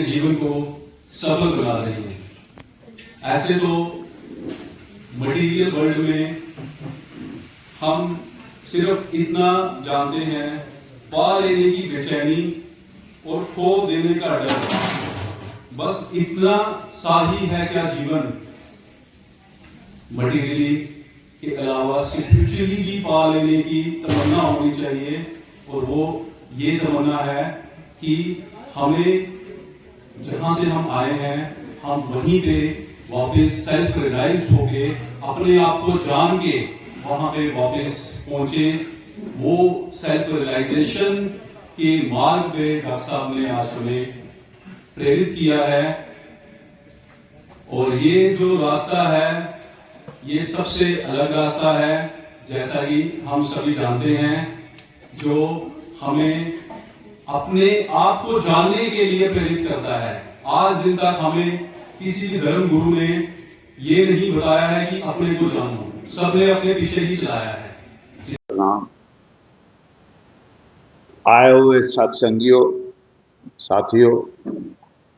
जीवन को सफल बना रही है। ऐसे तो मटीरियल वर्ल्ड में हम सिर्फ इतना जानते हैं, पा लेने की बेचैनी और खो देने का डर, बस इतना सा ही है क्या जीवन। मटीरियली के अलावा स्पिरिचुअली भी पा लेने की तमन्ना होनी चाहिए, और वो ये तमन्ना है कि हमें जहां से हम आए हैं हम वहीं पे वापस सेल्फ रियलाइज्ड होके अपने आप को जान के वहां पे वापस पहुंचे। वो सेल्फ रियलाइजेशन के मार्ग पे डॉक्टर साहब ने आज हमें प्रेरित किया है, और ये जो रास्ता है ये सबसे अलग रास्ता है, जैसा कि हम सभी जानते हैं, जो हमें अपने आप को जानने के लिए प्रेरित करता है। आज दिन तक हमें किसी भी धर्म गुरु ने ये नहीं बताया है कि अपने को जानो, सबने अपने पीछे ही चलाया है। नाम आए हुए सत्संगियों, साथियों,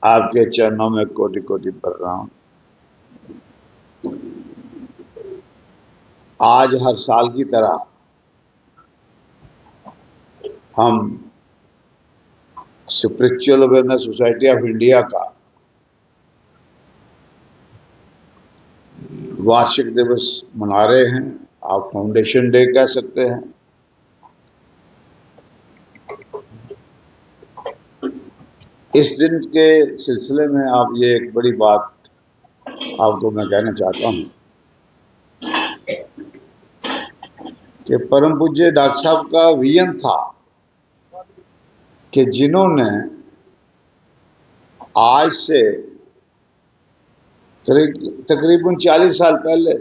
आपके चरणों में कोटि कोटि प्रणाम। आज हर साल की तरह हम spiritual awareness society of India का वार्षिक दिवस मना रहे हैं। आप फाउंडेशन डे कह सकते हैं। इस दिन के सिलसिले में आप ये एक बड़ी बात आपको मैं कहना चाहता हूं कि परम पूज्य डॉक्टर साहब का विजन था कि जिन्होंने आज से तकरीबन 40 साल पहले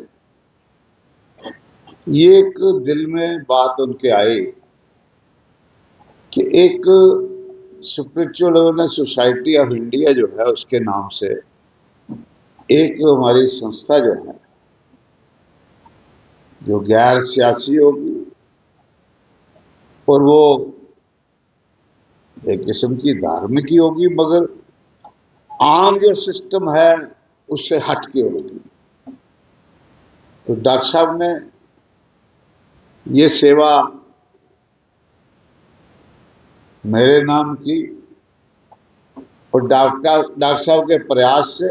ये एक दिल में बात उनके आई कि एक spiritual awareness society of India जो है उसके नाम से एक हमारी संस्था जो है, जो गैर सियासी होगी और वो एक किस्म की धार्मिक ही होगी, मगर आम जो सिस्टम है उससे हट के होगी। तो डॉक्टर साहब ने ये सेवा मेरे नाम की, और डॉक्टर साहब के प्रयास से,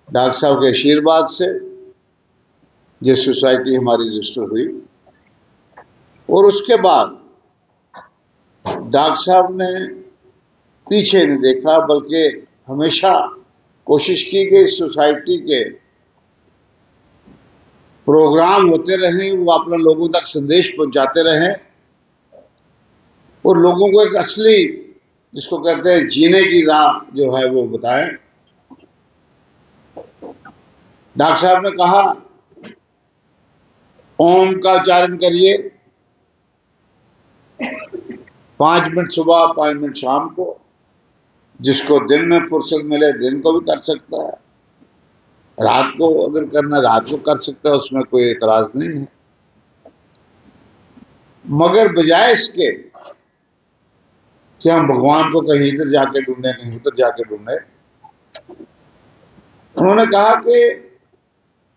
डॉक्टर साहब के आशीर्वाद से ये सोसाइटी हमारी रजिस्टर हुई। और उसके बाद डॉक्टर साहब ने पीछे नहीं देखा, बल्कि हमेशा कोशिश की कि इस सोसाइटी के प्रोग्राम होते रहें, वो अपने लोगों तक संदेश पहुंचाते रहें और लोगों को एक असली, जिसको कहते हैं जीने की राह जो है वो बताएं। डॉक्टर साहब ने कहा ओम का उच्चारण करिए, 5 मिनट सुबह 5 मिनट शाम को, जिसको दिन में फुर्सत मिले दिन को भी कर सकता है, रात को अगर करना रात को कर सकता है, उसमें कोई एतराज नहीं है। मगर बजाय इसके कि हम भगवान को कहीं इधर जाके ढूंढे कहीं उधर जाके ढूंढे, उन्होंने कहा कि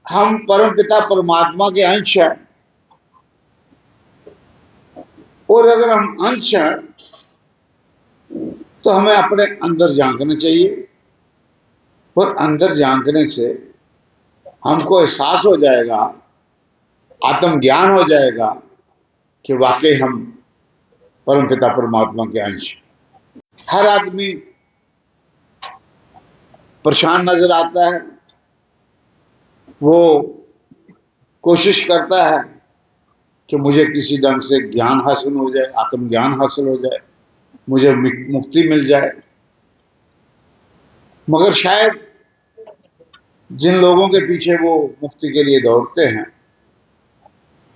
हम परम पिता परमात्मा के अंश हैं, और अगर हम अंश हैं तो हमें अपने अंदर झांकना चाहिए, और अंदर झांकने से हमको एहसास हो जाएगा, आत्मज्ञान हो जाएगा कि वाकई हम परम पिता परमात्मा के अंश। हर आदमी परेशान नजर आता है, वो कोशिश करता है कि मुझे किसी ढंग से ज्ञान हासिल हो जाए, आत्मज्ञान हासिल हो जाए, मुझे मुक्ति मिल जाए। मगर शायद जिन लोगों के पीछे वो मुक्ति के लिए दौड़ते हैं,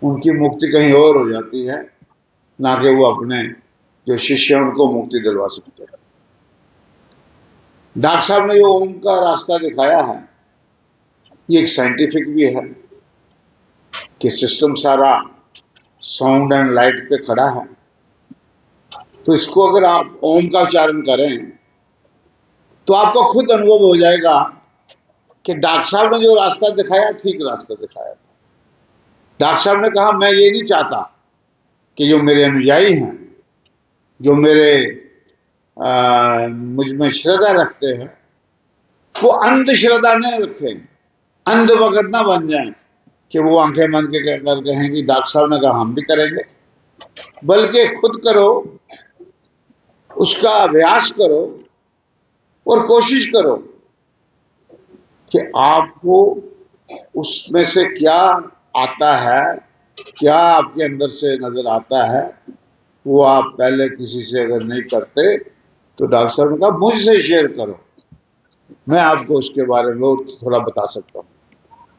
उनकी मुक्ति कहीं और हो जाती है, ना कि वो अपने जो शिष्य हैं उनको मुक्ति दिलवा सकते हैं। डॉक्टर साहब ने जो ओम का रास्ता दिखाया है, ये एक साइंटिफिक भी है कि सिस्टम सारा साउंड एंड लाइट पे खड़ा है। तो इसको अगर आप ओम का उच्चारण करें तो आपको खुद अनुभव हो जाएगा कि डॉक्टर साहब ने जो रास्ता दिखाया ठीक रास्ता दिखाया। डॉक्टर साहब ने कहा मैं ये नहीं चाहता कि जो मेरे अनुयायी हैं, जो मेरे मुझ में श्रद्धा रखते हैं, वो अंधश्रद्धा नहीं रखें, अंध भगत ना बन जाएं कि वो आंखें बंद के कर कहें कि डॉक्टर साहब ने कहा हम भी करेंगे। बल्कि खुद करो, उसका अभ्यास करो और कोशिश करो कि आपको उसमें से क्या आता है, क्या आपके अंदर से नजर आता है, वो आप पहले किसी से अगर नहीं करते तो डॉक्टर साहब ने कहा मुझसे शेयर करो, मैं आपको उसके बारे में थोड़ा बता सकता हूँ,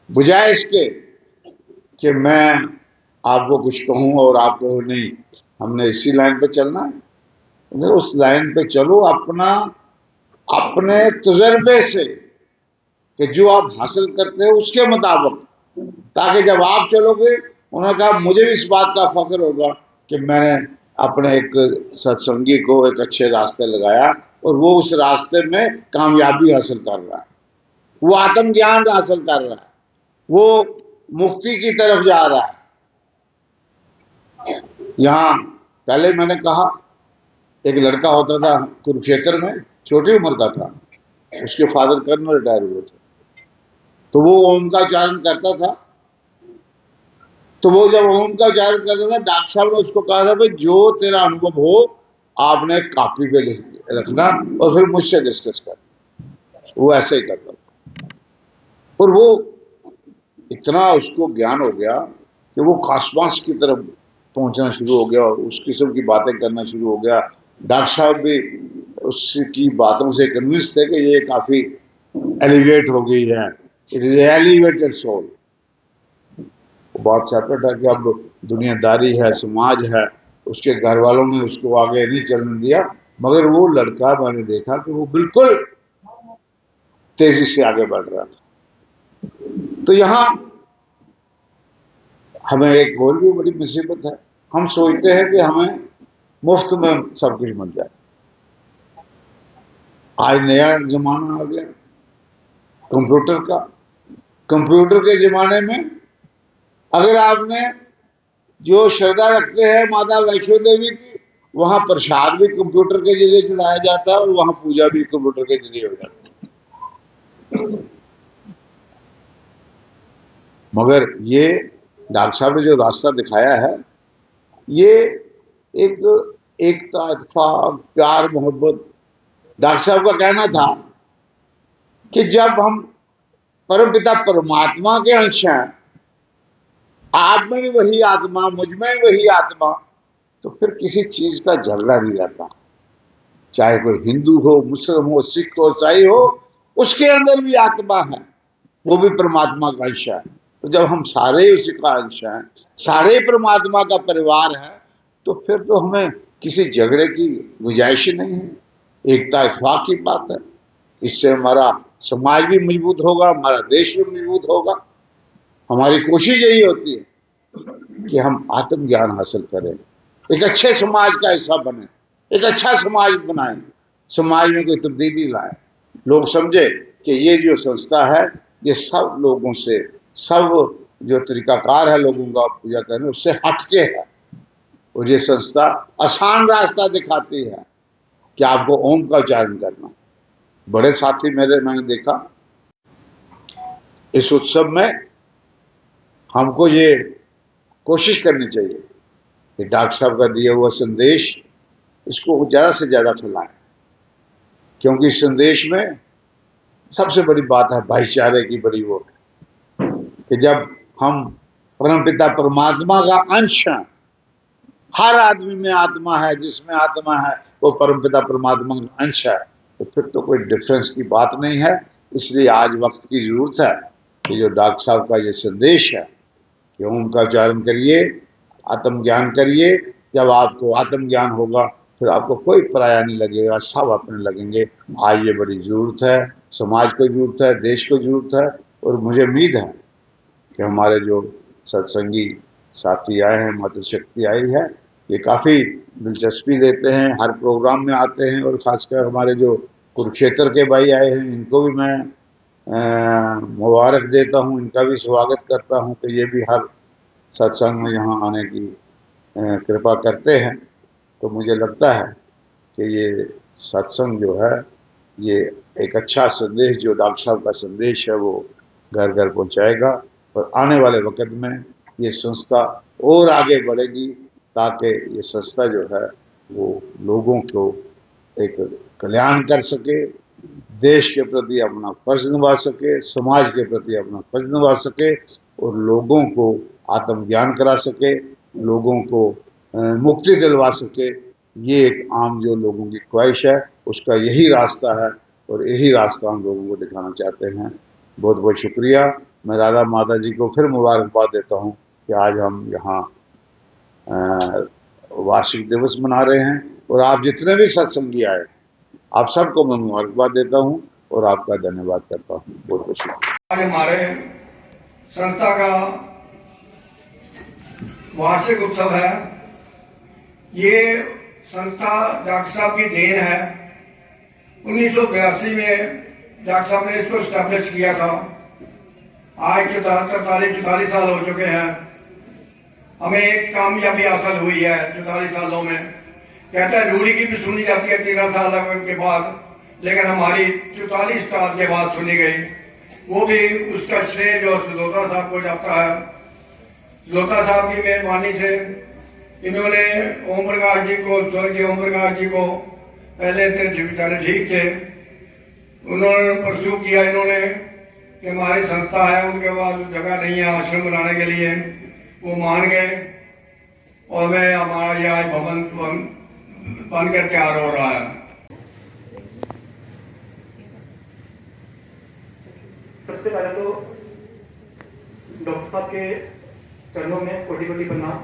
बजाय इसके कि मैं आपको कुछ कहूँ और आप कहो नहीं हमने इसी लाइन पे चलना है। उस लाइन पे चलो अपने तजुर्बे से, कि जो आप हासिल करते हो उसके मुताबिक, ताकि जब आप चलोगे, उन्होंने कहा मुझे भी इस बात का फख्र होगा कि मैंने अपने एक सत्संगी को एक अच्छे रास्ते लगाया और वो उस रास्ते में कामयाबी हासिल कर रहा है, वो आत्मज्ञान हासिल कर रहा है, वो मुक्ति की तरफ जा रहा है। यहाँ पहले मैंने कहा एक लड़का होता था कुरुक्षेत्र में, छोटी उम्र का था, उसके फादर कर्नल रिटायर हुए थे, तो वो ओम का उच्चारण करता था। तो वो जब ओम का उच्चारण करता था, डॉक्टर साहब ने उसको कहा था भाई जो तेरा अनुभव हो आपने कापी पे लिख रखना और फिर मुझसे डिस्कस कर। वो ऐसे ही करता था और वो इतना उसको ज्ञान हो गया कि वो कासमास की तरफ पहुंचना शुरू हो गया और उस किस्म की बातें करना शुरू हो गया। डॉक्टर साहब भी उसकी बातों से कन्विंस थे कि ये काफी एलिवेट हो गई है, इट इज एलिवेटेड सोल। बहुत सेपरेट है कि अब दुनियादारी है, समाज है, उसके घर वालों ने उसको आगे नहीं चलने दिया, मगर वो लड़का मैंने देखा कि वो बिल्कुल तेजी से आगे बढ़ रहा है। तो यहां हमें एक और भी बड़ी मुसीबत है, हम सोचते हैं कि हमें मुफ्त में सब कुछ मिल जाए। आज नया जमाना आ गया कंप्यूटर का। कंप्यूटर के जमाने में अगर आपने जो श्रद्धा रखते हैं माता वैष्णो देवी की, वहां प्रसाद भी कंप्यूटर के जरिए चढ़ाया जाता है और वहां पूजा भी कंप्यूटर के जरिए हो जाती है। मगर ये डॉक्टर साहब ने जो रास्ता दिखाया है, ये एक एकता, इत्तेफाक, प्यार, मोहब्बत। डॉक्टर साहब का कहना था कि जब हम परमपिता परमात्मा के अंश हैं, आप में भी वही आत्मा, मुझ में भी वही आत्मा, तो फिर किसी चीज का झगड़ा नहीं रहता। चाहे कोई हिंदू हो, मुस्लिम हो, सिख हो, ईसाई हो, उसके अंदर भी आत्मा है, वो भी परमात्मा का अंश है। तो जब हम सारे उसी का अंश हैं, सारे परमात्मा का परिवार है, तो फिर तो हमें किसी झगड़े की गुंजाइश ही नहीं है। एकता इत्तेफाक की बात है। इससे हमारा समाज भी मजबूत होगा, हमारा देश भी मजबूत होगा। हमारी कोशिश यही होती है कि हम आत्मज्ञान हासिल करें, एक अच्छे समाज का हिस्सा बने, एक अच्छा समाज बनाएं, समाज में कोई तब्दीली लाएं, लोग समझे कि ये जो संस्था है ये सब लोगों से, सब जो तरीकाकार है लोगों का पूजा करने उससे हटके है, और ये संस्था आसान रास्ता दिखाती है कि आपको ओम का उच्चारण करना। बड़े साथी मेरे, मैंने देखा इस उत्सव में हमको ये कोशिश करनी चाहिए कि डॉक्टर साहब का दिया हुआ संदेश इसको ज्यादा से ज्यादा फैलाएं, क्योंकि इस संदेश में सबसे बड़ी बात है भाईचारे की बड़ी वो, कि जब हम परमपिता परमात्मा का अंश हैं, हर आदमी में आत्मा है, जिसमें आत्मा है वो परमपिता परमात्मा का अंश है, तो फिर तो कोई डिफरेंस की बात नहीं है। इसलिए आज वक्त की जरूरत है कि जो डॉक्टर साहब का ये संदेश है कि ओम का उच्चारण करिए, आत्मज्ञान करिए। जब आपको आत्मज्ञान होगा फिर आपको कोई पराया नहीं लगेगा, सब अपने लगेंगे। आज ये बड़ी जरूरत है, समाज को जरूरत है, देश को जरूरत है, और मुझे उम्मीद है कि हमारे जो सत्संगी साथी आए हैं, मातृशक्ति आई है, ये काफ़ी दिलचस्पी लेते हैं, हर प्रोग्राम में आते हैं, और खासकर हमारे जो कुरुक्षेत्र के भाई आए हैं, इनको भी मैं मुबारक देता हूँ, इनका भी स्वागत करता हूँ कि ये भी हर सत्संग में यहाँ आने की कृपा करते हैं। तो मुझे लगता है कि ये सत्संग जो है ये एक अच्छा संदेश, जो डॉक्टर साहब का संदेश है, वो घर घर पहुँचाएगा और आने वाले वक्त में ये संस्था और आगे बढ़ेगी, ताकि ये संस्था जो है वो लोगों को एक कल्याण कर सके, देश के प्रति अपना फर्ज निभा सके, समाज के प्रति अपना फर्ज निभा सके और लोगों को आत्मज्ञान करा सके, लोगों को मुक्ति दिलवा सके। ये एक आम जो लोगों की ख्वाहिश है, उसका यही रास्ता है और यही रास्ता हम लोगों को दिखाना चाहते हैं। बहुत बहुत शुक्रिया। मैं राधा माता जी को फिर मुबारकबाद देता हूँ कि आज हम यहाँ वार्षिक दिवस मना रहे हैं और आप जितने भी सत्संगी आए, आप सबको मैं मुबारकबाद देता हूँ और आपका धन्यवाद करता हूँ। बहुत बहुत शुक्रिया। आज हमारे संस्था का वार्षिक उत्सव है। ये संस्था डॉक्टर साहब की देन है। 1982 में डॉक्टर साहब ने इसको स्टैब्लिश किया था। आज 44 साल हो चुके हैं। हमें एक कामयाबी हासिल हुई है 44 सालों में। कहते हैं रूढ़ी की भी सुनी जाती है 13 साल के बाद, लेकिन हमारी 44 साल के बाद सुनी गई। वो भी उसका श्रेय जो लोता साहब को जाता है। लोता साहब की मेहरबानी से इन्होंने ओम प्रकाश जी को, स्वर्गीय ओम प्रकाश जी को, पहले थे ठीक थे, उन्होंने परसू किया इन्होंने कि हमारी संस्था है, उनके पास जगह नहीं है आश्रम बनाने के लिए, वो मान गए और मैं हमारा ये आज भवन बनकर तैयार हो रहा है। सबसे पहले तो डॉक्टर साहब के चरणों में कोटि कोटि प्रणाम,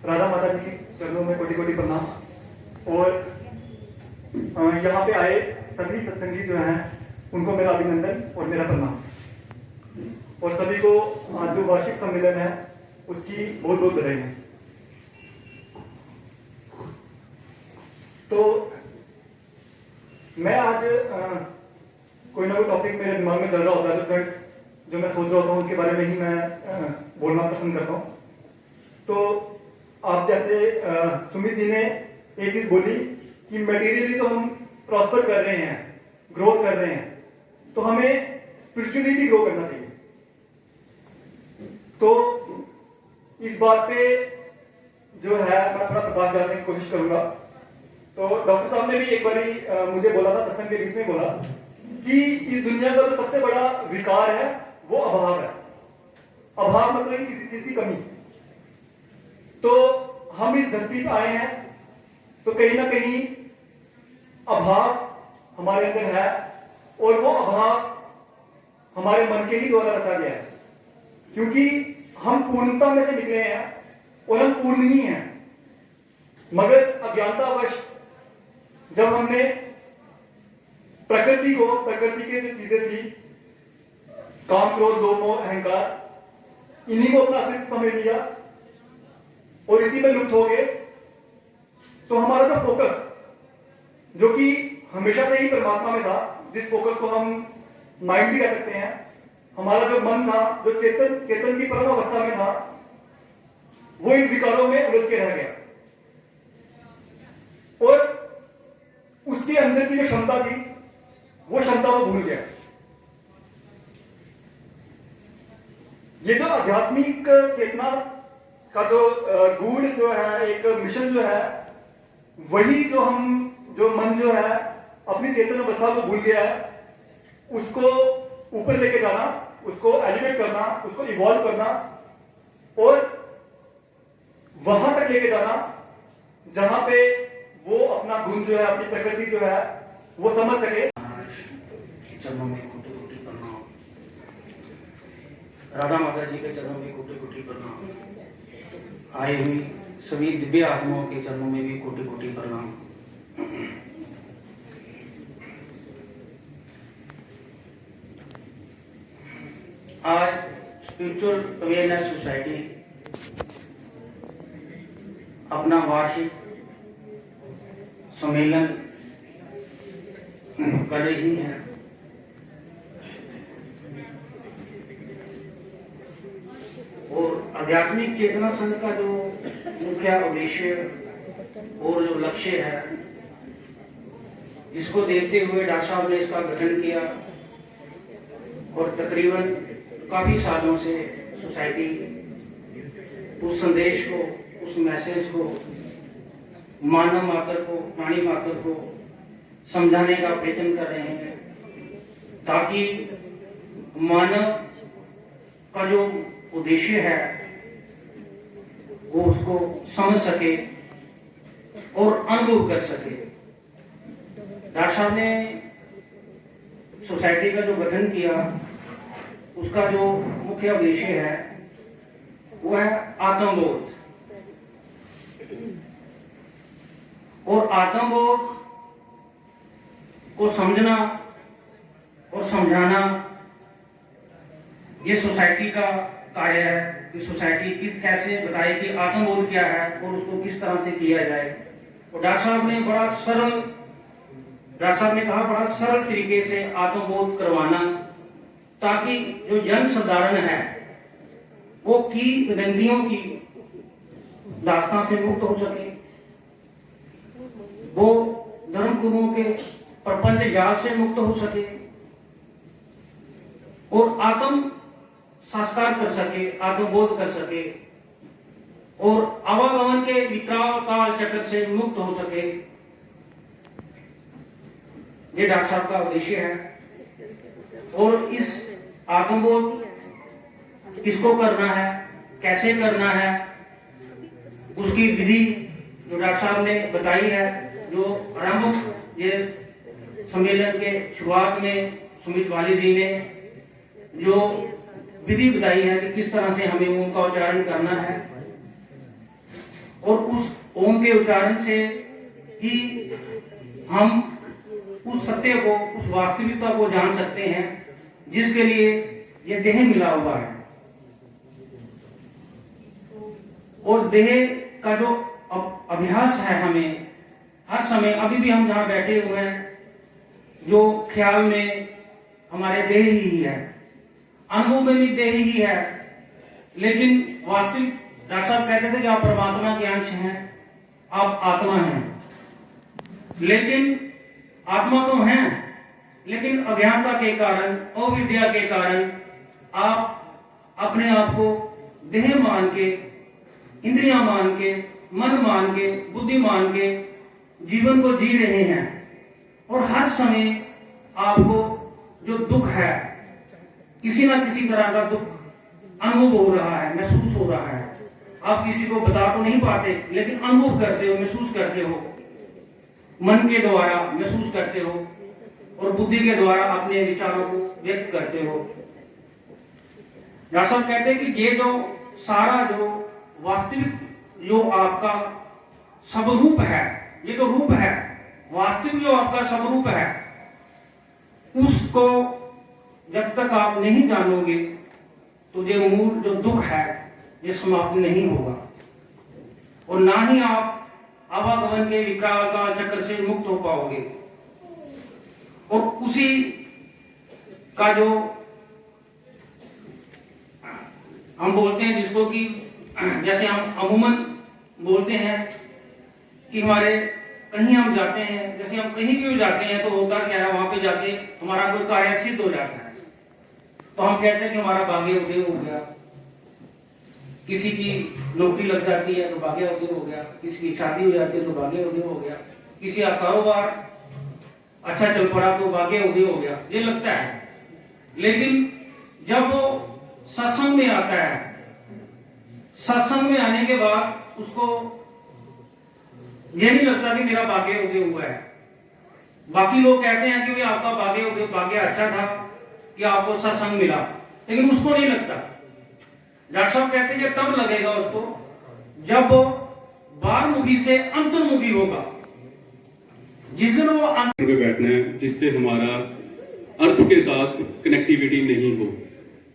राधा माता जी के चरणों में कोटि कोटि प्रणाम और यहाँ पे आए सभी सत्संगी जो हैं उनको मेरा अभिनंदन और मेरा प्रणाम। और सभी को आज जो वार्षिक सम्मेलन है उसकी बहुत बहुत बधाई है। तो मैं आज कोई ना कोई टॉपिक मेरे दिमाग में चल रहा होता है, तो जो मैं सोच रहा हूँ उसके बारे में ही मैं बोलना पसंद करता हूँ। तो आप जैसे सुमित जी ने एक चीज बोली कि मटेरियली तो हम प्रॉस्पर कर रहे हैं, ग्रोथ कर रहे हैं, तो हमें स्पिरिचुअली भी ग्रो करना चाहिए। तो इस बात पे जो है मैं थोड़ा प्रकाश डालने की कोशिश करूंगा। तो डॉक्टर साहब ने भी एक बारी मुझे बोला था, सत्संग के बीच में बोला कि इस दुनिया का जो सबसे बड़ा विकार है वो अभाव है। अभाव मतलब किसी चीज की कमी। तो हम इस धरती पर आए हैं तो कहीं ना कहीं अभाव हमारे अंदर है और वो अभाव हमारे मन के ही द्वारा रचा गया है, क्योंकि हम पूर्णता में से निकले हैं और हम पूर्ण ही हैं। मगर अज्ञानतावश जब हमने प्रकृति की जो चीजें थी, काम, क्रोध, लोभ, मोह, अहंकार, इन्हीं को अपना अस्तित्व समझ लिया और इसी में लुप्त हो गए, तो हमारा जो फोकस जो कि हमेशा से ही परमात्मा में था, जिस फोकस को हम माइंड भी कह सकते हैं, हमारा जो मन था, जो चेतन की परम अवस्था में था, वो इन विकारों में उलझ के रह गया और उसके अंदर की जो क्षमता थी वो क्षमता वो भूल गया। ये जो आध्यात्मिक चेतना का जो गूढ़ जो है, एक मिशन जो है, वही जो मन जो है अपनी चेतन अवस्था को भूल गया है, उसको ऊपर लेके जाना, उसको एलिवेट करना, उसको इवॉल्व करना और वहां तक लेके जाना जहां पे वो अपना गुण जो है, अपनी प्रकृति जो है वो समझ सके। चरणों में कोटि कोटि प्रणाम, राधा माता जी के चरणों में कोटि कोटि प्रणाम, आए हुई सभी दिव्य आत्माओं के चरणों में भी कोटि कोटि प्रणाम। आज स्पिरिचुअल अवेयरनेस सोसाइटी अपना वार्षिक सम्मेलन कर रही हैं। और आध्यात्मिक चेतना संघ का जो मुख्य उद्देश्य और जो लक्ष्य है, जिसको देखते हुए डॉक्टर साहब ने इसका गठन किया और तकरीबन काफी सालों से सोसाइटी उस संदेश को, उस मैसेज को, मानव मात्र को, प्राणी मात्र को समझाने का प्रयत्न कर रहे हैं, ताकि मानव का जो उद्देश्य है वो उसको समझ सके और अनुभव कर सके। डॉक्टर साहब ने सोसाइटी का जो गठन किया, उसका जो मुख्य उद्देश्य है वो है आत्मबोध। और आत्मबोध को समझना और समझाना ये सोसाइटी का कार्य है कि सोसाइटी कैसे बताए कि आत्मबोध क्या है और उसको किस तरह से किया जाए। और डॉक्टर साहब ने कहा बड़ा सरल तरीके से आत्मबोध करवाना, ताकि जो जन साधारण है वो किंवदंतियों की दास्तां से मुक्त हो सके, वो धर्म गुरुओं के प्रपंच जाल से मुक्त हो सके और आत्म संस्कार कर सके, आत्मबोध कर सके और आवागमन के विकराल काल चक्र से मुक्त हो सके। ये डॉक्टर साहब का उद्देश्य है। और इस आत्मबोध किसको करना है, कैसे करना है, उसकी विधि जो डॉक्टर साहब ने बताई है, जो आरंभ ये सम्मेलन के शुरुआत में सुमित वाली जी ने जो विधि बताई है कि किस तरह से हमें ओम का उच्चारण करना है, और उस ओम के उच्चारण से ही हम उस सत्य को, उस वास्तविकता को जान सकते हैं जिसके लिए यह देह मिला हुआ है। और देह का जो अभ्यास है, हमें हर समय, अभी भी हम जहां बैठे हुए हैं, जो ख्याल में हमारे देह ही है, अनुभव में भी देह ही है, लेकिन वास्तविक डॉक्टर साहब कहते थे कि आप परमात्मा के अंश हैं, आप आत्मा हैं। लेकिन आत्मा तो हैं, लेकिन अज्ञानता के कारण, अविद्या के कारण आप अपने आप को देह मान के, इंद्रियां मान के, मन मान के, बुद्धि मान के जीवन को जी रहे हैं। और हर समय आपको जो दुख है, किसी ना किसी तरह का दुख अनुभव हो रहा है, महसूस हो रहा है। आप किसी को बता तो नहीं पाते, लेकिन अनुभव करते हो, महसूस करते हो, मन के द्वारा महसूस करते हो और बुद्धि के द्वारा अपने विचारों को व्यक्त करते हो। डॉक्टर साहब कहते हैं कि ये जो सारा जो वास्तविक जो आपका स्वरूप है, ये तो रूप है, वास्तविक जो आपका स्वरूप है, उसको जब तक आप नहीं जानोगे तो ये मूल जो दुख है ये समाप्त नहीं होगा, और ना ही आप आवागमन के विकराल काल चक्र से मुक्त हो पाओगे। और उसी का जो हम बोलते हैं, जिसको कि जैसे हम अमूमन बोलते हैं कि हमारे कहीं हम जाते हैं, जैसे हम कहीं भी जाते हैं तो होता क्या है, वहां पे जाके हमारा कोई कार्य सिद्ध हो जाता है तो हम कहते हैं कि हमारा भाग्य उदय हो गया। किसी की नौकरी लग जाती है तो भाग्य उदय हो गया, किसी की शादी हो जाती है तो भाग्य उदय हो गया, किसी का कारोबार अच्छा चल पड़ा तो भाग्य उदय हो गया, ये लगता है। लेकिन जब वो सत्संग में आता है, सत्संग में आने के बाद उसको ये नहीं लगता कि मेरा भाग्य उदय हुआ है। बाकी लोग कहते हैं कि आपका भाग्य अच्छा था कि आपको सत्संग मिला, लेकिन उसको नहीं लगता। डॉक्टर साहब कहते हैं तब लगेगा उसको जब वो बाहरमुखी से अंतर्मुखी होगा, जिस दिन वो पे बैठना है, जिससे हमारा अर्थ के साथ कनेक्टिविटी नहीं हो।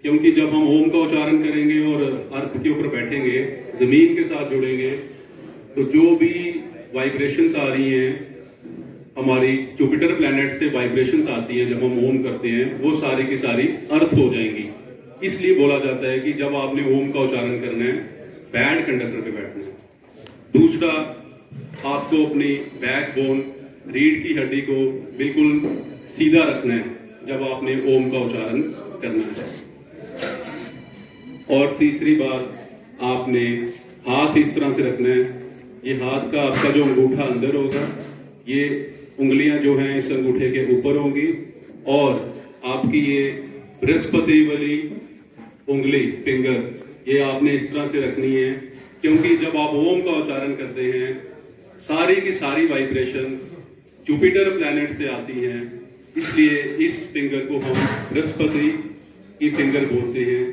क्योंकि जब हम ओम का उच्चारण करेंगे और अर्थ के ऊपर बैठेंगे, जमीन के साथ जुड़ेंगे, तो जो भी वाइब्रेशंस आ रही हैं हमारी जुपिटर प्लैनेट से वाइब्रेशंस आती हैं जब हम ओम करते हैं, वो सारी की सारी अर्थ हो जाएंगी। इसलिए बोला जाता है कि जब आपने ओम का उच्चारण करना है, बैड कंडक्टर पे बैठना है। दूसरा, आपको अपनी बैकबोन, रीढ़ की हड्डी को बिल्कुल सीधा रखना है जब आपने ओम का उच्चारण करना है। और तीसरी बात, आपने हाथ इस तरह से रखना है, ये हाथ का आपका जो अंगूठा अंदर होगा, ये उंगलियां जो हैं इस अंगूठे के ऊपर होंगी, और आपकी ये बृहस्पति वाली उंगली, फिंगर, ये आपने इस तरह से रखनी है, क्योंकि जब आप ओम का उच्चारण करते हैं, सारी की सारी वाइब्रेशंस जुपिटर प्लैनेट से आती हैं। इसलिए इस फिंगर को हम बृहस्पति की फिंगर बोलते हैं।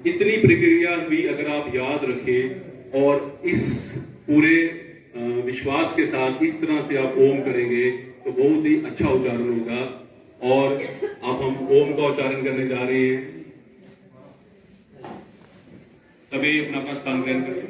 इतनी प्रक्रिया भी अगर आप याद रखें और इस पूरे विश्वास के साथ इस तरह से आप ओम करेंगे तो बहुत ही अच्छा उच्चारण होगा। और अब हम ओम का उच्चारण करने जा रहे हैं। सभी अपना अपना स्थान ग्रहण करें।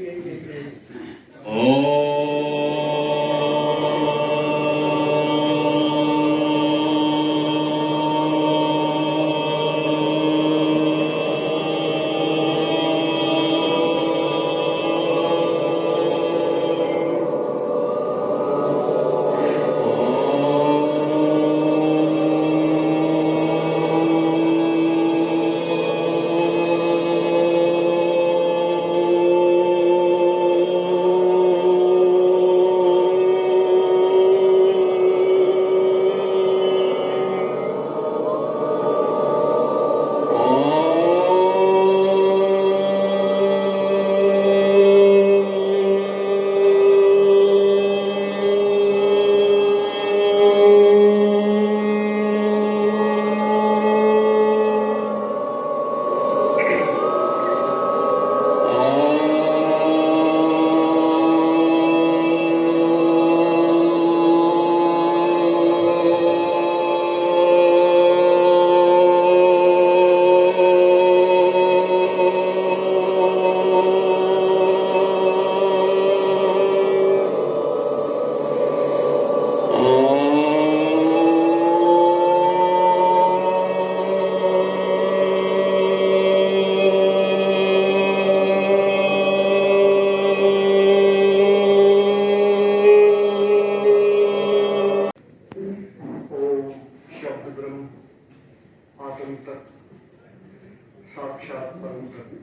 साक्षात परम प्रभु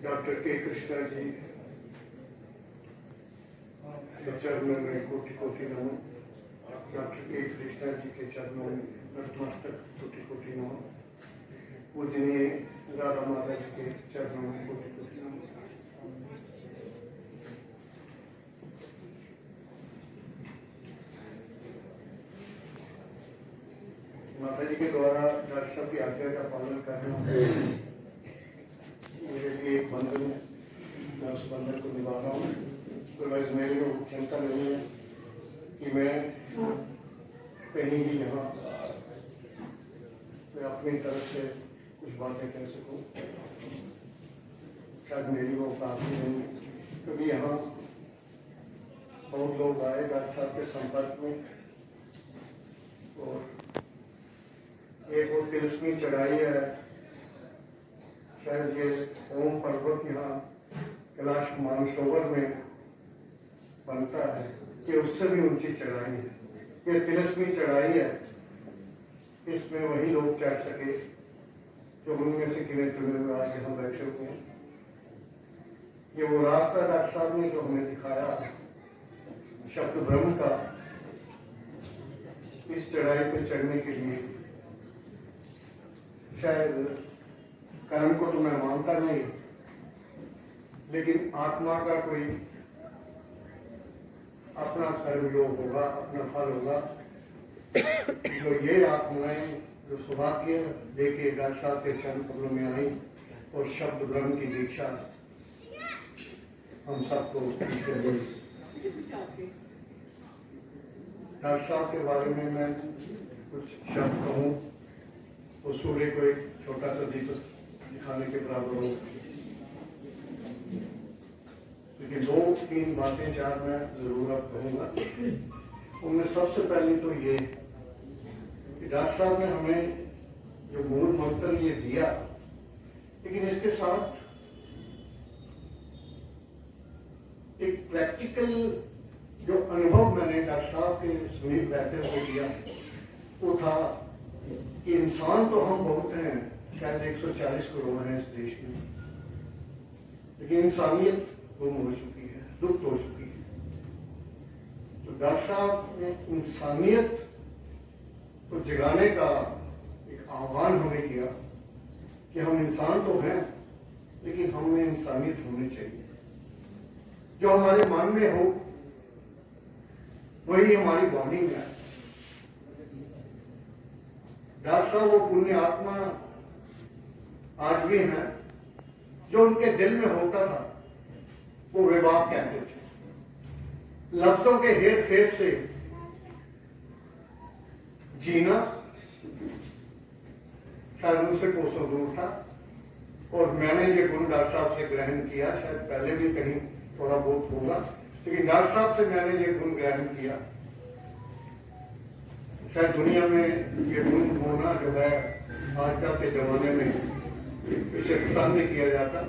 डॉक्टर के कृष्णा जी के चरणों में कोटि कोटि नमन। डॉक्टर के कृष्णा जी के चरणों में नतमस्तक कोटि कोटि नमन। पूजनीय राधा माता जी के चरणों में कोटि कोटि नमन। माता जी के द्वारा डॉक्टर साहब की आज्ञा का पालन करना मेरे लिए एक बंधन है। मैं उस बंधन को निभा रहा हूँ। तो वैसे मेरे को क्षमता नहीं है कि मैं कहीं भी यहाँ मैं अपनी तरफ से कुछ बातें कह सकूँ। शायद मेरी वो काफी नहीं, क्योंकि यहाँ बहुत लोग आए डॉक्टर साहब के संपर्क में, और एक वो तिलस्मी चढ़ाई है, शायद ये ओम पर्वत यहाँ कैलाश मानसरोवर में बनता है, ये उससे भी ऊंची चढ़ाई है। ये तिलस्मी चढ़ाई है, इसमें वही लोग चढ़ सके जो उनमें से गिने चुने हुए आज यहाँ बैठे हुए हैं। ये वो रास्ता डॉक्टर साहब ने जो हमें दिखाया शब्द ब्रह्म का, इस चढ़ाई पे चढ़ने के लिए शायद कर्म को तो मैं मानता नहीं, लेकिन आत्मा का कोई अपना कर्म योग होगा, अपना फल होगा। तो ये आत्माएं जो सौभाग्य लेके डॉक्टर साहब के चरण कमलों में आई और शब्द ब्रह्म की दीक्षा हम सबको पीछे दी। डॉक्टर साहब के बारे में मैं कुछ शब्द कहूँ तो सूर्य को एक छोटा सा दीपक दिखाने के बराबर हो, लेकिन दो तीन बातें चार मैं जरूर आप कहूँगा। उनमें सबसे पहले तो ये कि डॉक्टर साहब ने हमें जो मूल मंत्र ये दिया, लेकिन इसके साथ एक प्रैक्टिकल जो अनुभव मैंने डॉक्टर साहब के समीप बैठे हुए किया वो था कि इंसान तो हम बहुत हैं, शायद 140 करोड़ हैं इस देश में, लेकिन इंसानियत गुम हो चुकी है, लुप्त हो चुकी है। तो डॉक्टर साहब ने इंसानियत को जगाने का एक आह्वान हमें किया कि हम इंसान तो हैं, लेकिन हमें इंसानियत होनी चाहिए। जो हमारे मन में हो वही हमारी वाणी में है। डॉक्टर साहब वो पुण्य आत्मा आज भी हैं, जो उनके दिल में होता था वो बेबाक कहते थे। लफ्जों के हेर फेर से जीना शायद उनसे कोसों दूर था, और मैंने ये गुण डॉक्टर साहब से ग्रहण किया। शायद पहले भी कहीं थोड़ा बहुत होगा, लेकिन डॉक्टर साहब से मैंने ये गुण ग्रहण किया। शायद दुनिया में ये गुण होना जो है आजकल के जमाने में इसे पसंद नहीं किया जाता,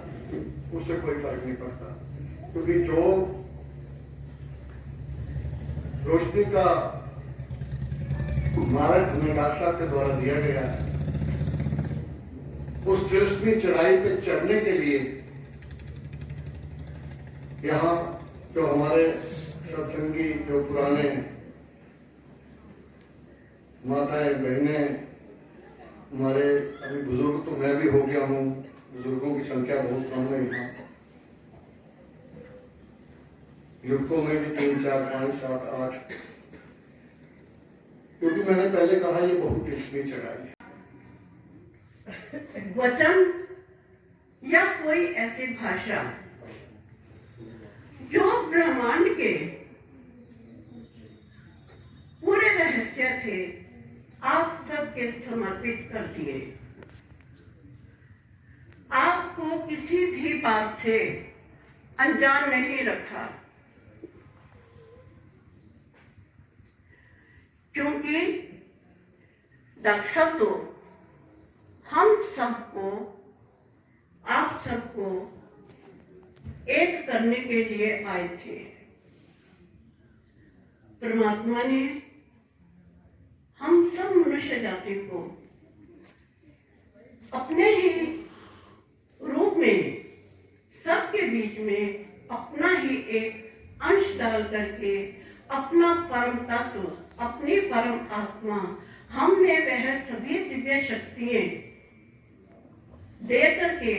उससे कोई फर्क नहीं पड़ता, क्योंकि जो रोशनी का मार्ग हमें डॉक्टर साहब के द्वारा दिया गया है, उस तिरस्मी चढ़ाई पे चढ़ने के लिए यहाँ जो हमारे सत्संगी, जो पुराने माताएं बहनें, हमारे अभी बुजुर्ग, तो मैं भी हो गया हूँ, बुजुर्गों की संख्या बहुत कम है यहाँ। युवकों में भी 3, 4, 5, 7, 8, क्योंकि मैंने पहले कहा ये बहुत तिरस्मी चढ़ाई है। वचन या कोई ऐसी भाषा जो ब्रह्मांड के पूरे रहस्य थे, आप सबके समर्पित कर दिए। आपको किसी भी बात से अनजान नहीं रखा, क्योंकि डॉक्टर साहब तो हम सबको, आप सबको एक करने के लिए आए थे। परमात्मा ने हम सब मनुष्य जाति को अपने ही रूप में सबके बीच में अपना ही एक अंश डाल करके अपना परम तत्व, अपनी परम आत्मा, हम में वह सभी दिव्य शक्तियां दे करके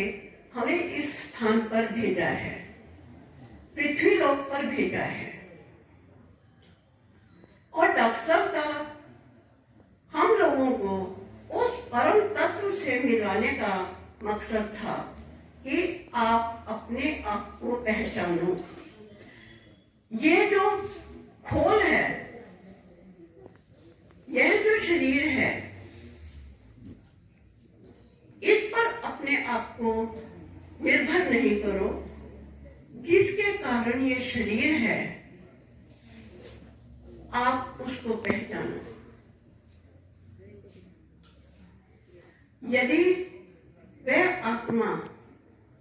हमें इस स्थान पर भेजा है, पृथ्वी लोक पर भेजा है। और डॉक्टर साहब का हम लोगों को उस परम तत्व से मिलाने का मकसद था कि आप अपने आप को पहचानो। ये जो खोल है, यह जो शरीर है, इस पर अपने आप को निर्भर नहीं करो, जिसके कारण ये शरीर है, आप उसको पहचानो। यदि वह आत्मा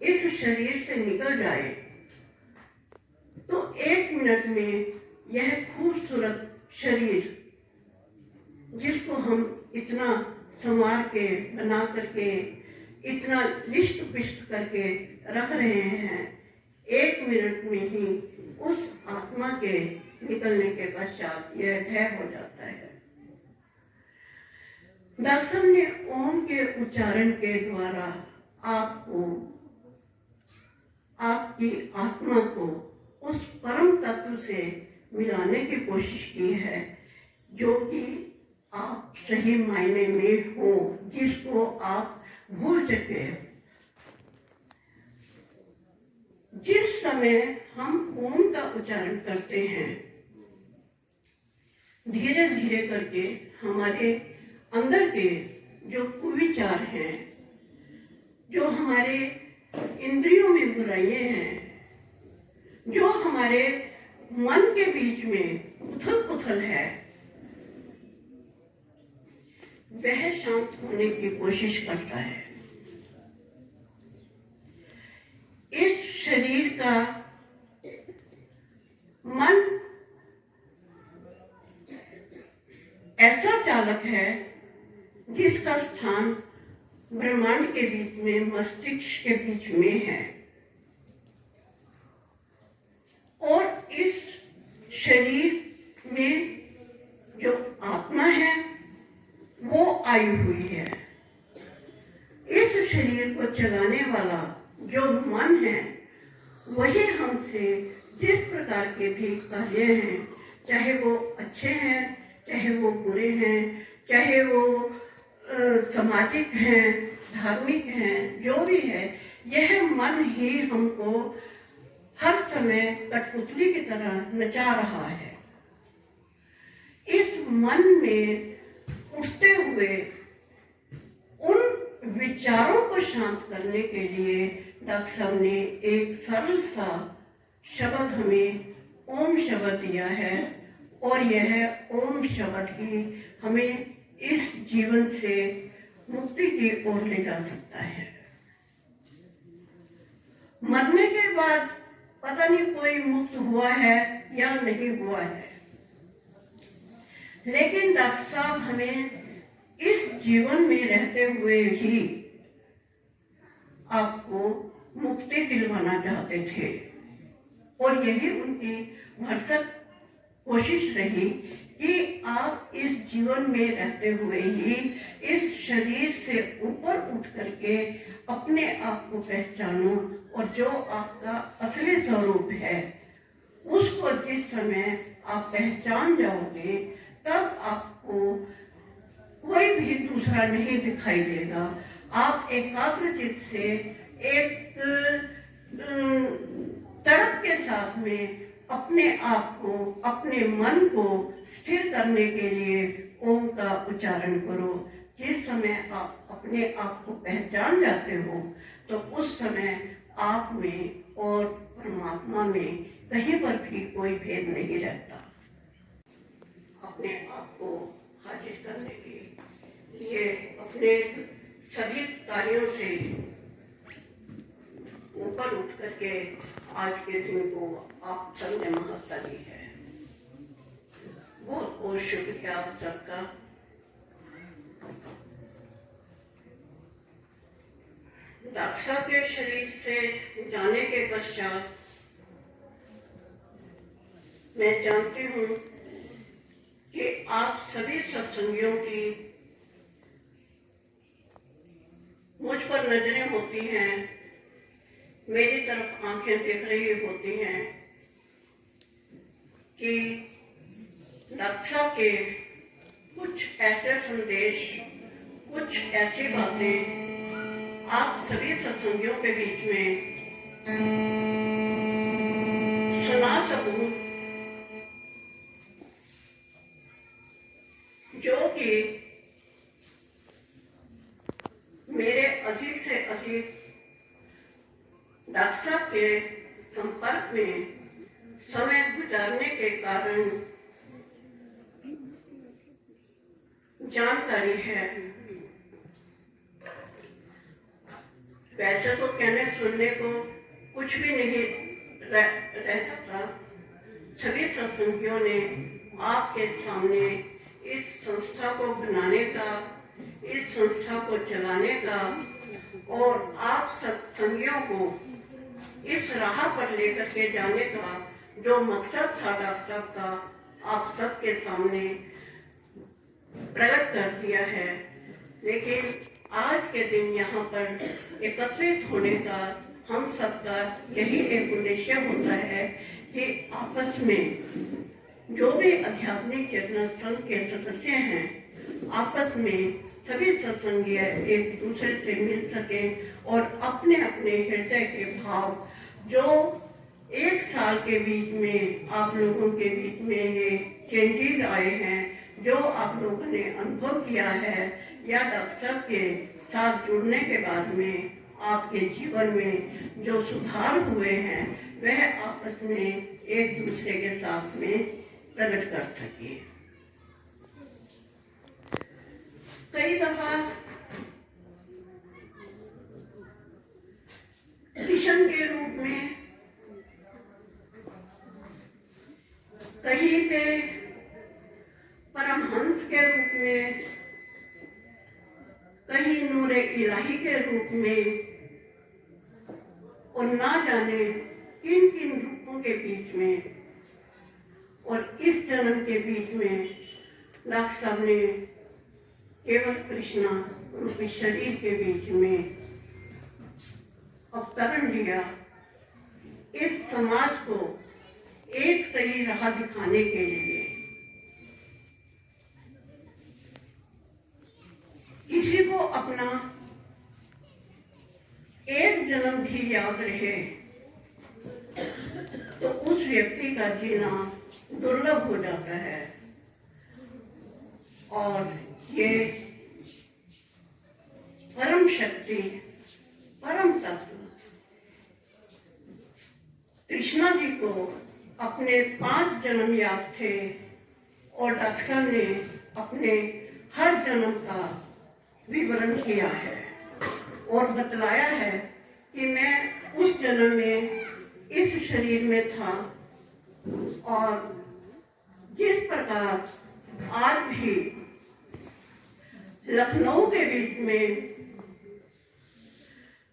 इस शरीर से निकल जाए तो 1 मिनट में यह खूबसूरत शरीर, जिसको हम इतना संवार के बना करके, इतना लिष्ट पिष्ट करके रख रहे हैं, 1 मिनट में ही उस आत्मा के निकलने के पश्चात यह ढह हो जाता है। डॉक्टर साहब ने ओम के उच्चारण के द्वारा आपको, आपकी आत्मा को उस परम तत्व से मिलाने की कोशिश की है, जो कि आप सही मायने में हो, जिसको आप भूल चुके हैं। जिस समय हम ओम का उच्चारण करते हैं, धीरे धीरे करके हमारे अंदर के जो कुविचार हैं, जो हमारे इंद्रियों में बुराइयां हैं, जो हमारे मन के बीच में उथल पुथल है, वह शांत होने की कोशिश करता है। इस शरीर का मन ऐसा चालक है जिसका स्थान ब्रह्मांड के बीच में, मस्तिष्क के बीच में है, और इस शरीर में जो आत्मा है वो आई हुई है। इस शरीर को चलाने वाला जो मन है वही हमसे जिस प्रकार के भी कार्य हैं, चाहे वो अच्छे हैं, चाहे वो बुरे हैं, चाहे वो सामाजिक हैं, धार्मिक हैं, जो भी है, यह मन ही हमको हर समय कठपुतली की तरह नचा रहा है। इस मन में उठते हुए उन विचारों को शांत करने के लिए डॉक्टर साहब ने एक सरल सा शब्द हमें ओम शब्द दिया है, और यह ओम शब्द ही हमें इस जीवन से मुक्ति की ओर ले जा सकता है। मरने के बाद पता नहीं कोई मुक्त हुआ है या नहीं हुआ है, लेकिन डॉक्टर साहब हमें इस जीवन में रहते हुए ही आपको मुक्ति दिलवाना चाहते थे, और यही उनकी भरसक कोशिश रही कि आप इस जीवन में रहते हुए ही इस शरीर से ऊपर उठ करके अपने आप को पहचानो, और जो आपका असली स्वरूप है उसको जिस समय आप पहचान जाओगे तब आपको कोई भी दूसरा नहीं दिखाई देगा। आप एकाग्रचित्त से एक तड़प के साथ में अपने आप को, अपने मन को स्थिर करने के लिए ओम का उच्चारण करो। जिस समय आप अपने आप को पहचान जाते हो तो उस समय आप में और परमात्मा में कहीं पर भी कोई भेद नहीं रहता। अपने आप को हाजिर करने के लिए अपने सभी कार्यों से ऊपर उठ करके आज के दिन को आप सबने महत्ता दी है। बहुत बहुत शुक्रिया आप सबका। डॉक्टर साहब के शरीर से जाने के पश्चात मैं जानती हूँ कि आप सभी सत्संगियों की मुझ पर नजरें होती हैं, मेरी तरफ आंखें देख रही होती हैं कि डॉक्टर साहब के कुछ ऐसे संदेश, कुछ ऐसी बातें आप सभी सत्संगियों के बीच में सुना सकूं, जो कि मेरे अधिक से अधिक डॉक्टर साहब के संपर्क में समय गुजारने के कारण जानकारी है। वैसे तो कहने सुनने को कुछ भी नहीं रहता था। सभी सत्संगियों ने आपके सामने इस संस्था को बनाने का, इस संस्था को चलाने का और आप सत्संगियों को इस राह पर लेकर के जाने का जो मकसद था डॉक्टर साहब का, आप सबके सामने प्रकट कर दिया है। लेकिन आज के दिन यहाँ पर एकत्रित होने का हम सबका यही एक उद्देश्य होता है कि आपस में जो भी आध्यात्मिक चेतना संघ के सदस्य हैं, आपस में सभी सत्संगी एक दूसरे से मिल सके और अपने अपने हृदय के भाव जो एक साल के बीच में आप लोगों के बीच में ये चेंजेस आए हैं, जो आप लोगों ने अनुभव किया है या डॉक्टर साहब के साथ जुड़ने के बाद में आपके जीवन में जो सुधार हुए हैं वह आपस में एक दूसरे के साथ में प्रकट कर सके। कई दफा किशन के रूप में, कहीं पे परमहंस के रूप में, कहीं नूरे इलाही के रूप में, और ना जाने किन किन रूपों के बीच में, और इस जन्म के बीच में डॉक्टर साहब ने केवल कृष्णा रूपी शरीर के बीच में अवतरण लिया, इस समाज को एक सही राह दिखाने के लिए। किसी को अपना एक जन्म भी याद रहे तो उस व्यक्ति का जीना दुर्लभ हो जाता है, और ये परम शक्ति, परम तत्व कृष्णा जी को अपने 5 जन्म याद थे, और डॉक्टर साहब ने अपने हर जन्म का विवरण किया है और बतलाया है कि मैं उस जन्म में इस शरीर में था, और जिस प्रकार आज भी लखनऊ के बीच में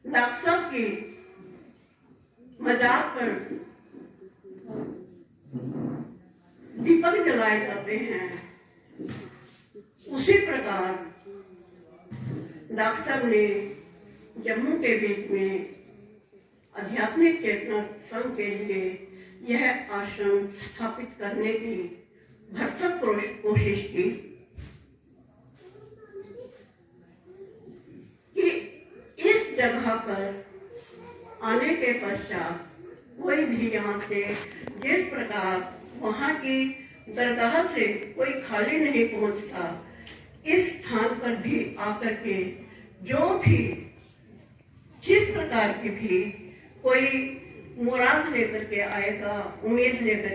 डॉक्टर साहब की मजार पर दीपक जलाए जाते हैं, उसी प्रकार डॉक्टर साहब ने जम्मू के बीच में आध्यात्मिक चेतना संघ के लिए यह आश्रम स्थापित करने की भरसक कोशिश की कि इस जगह पर आने के पश्चात कोई भी यहाँ से जिस प्रकार वहाँ की दरगाह से कोई खाली नहीं पहुँचता, इस स्थान पर भी आकर के जो भी जिस प्रकार की भी कोई मुराद लेकर के आएगा, उम्मीद लेकर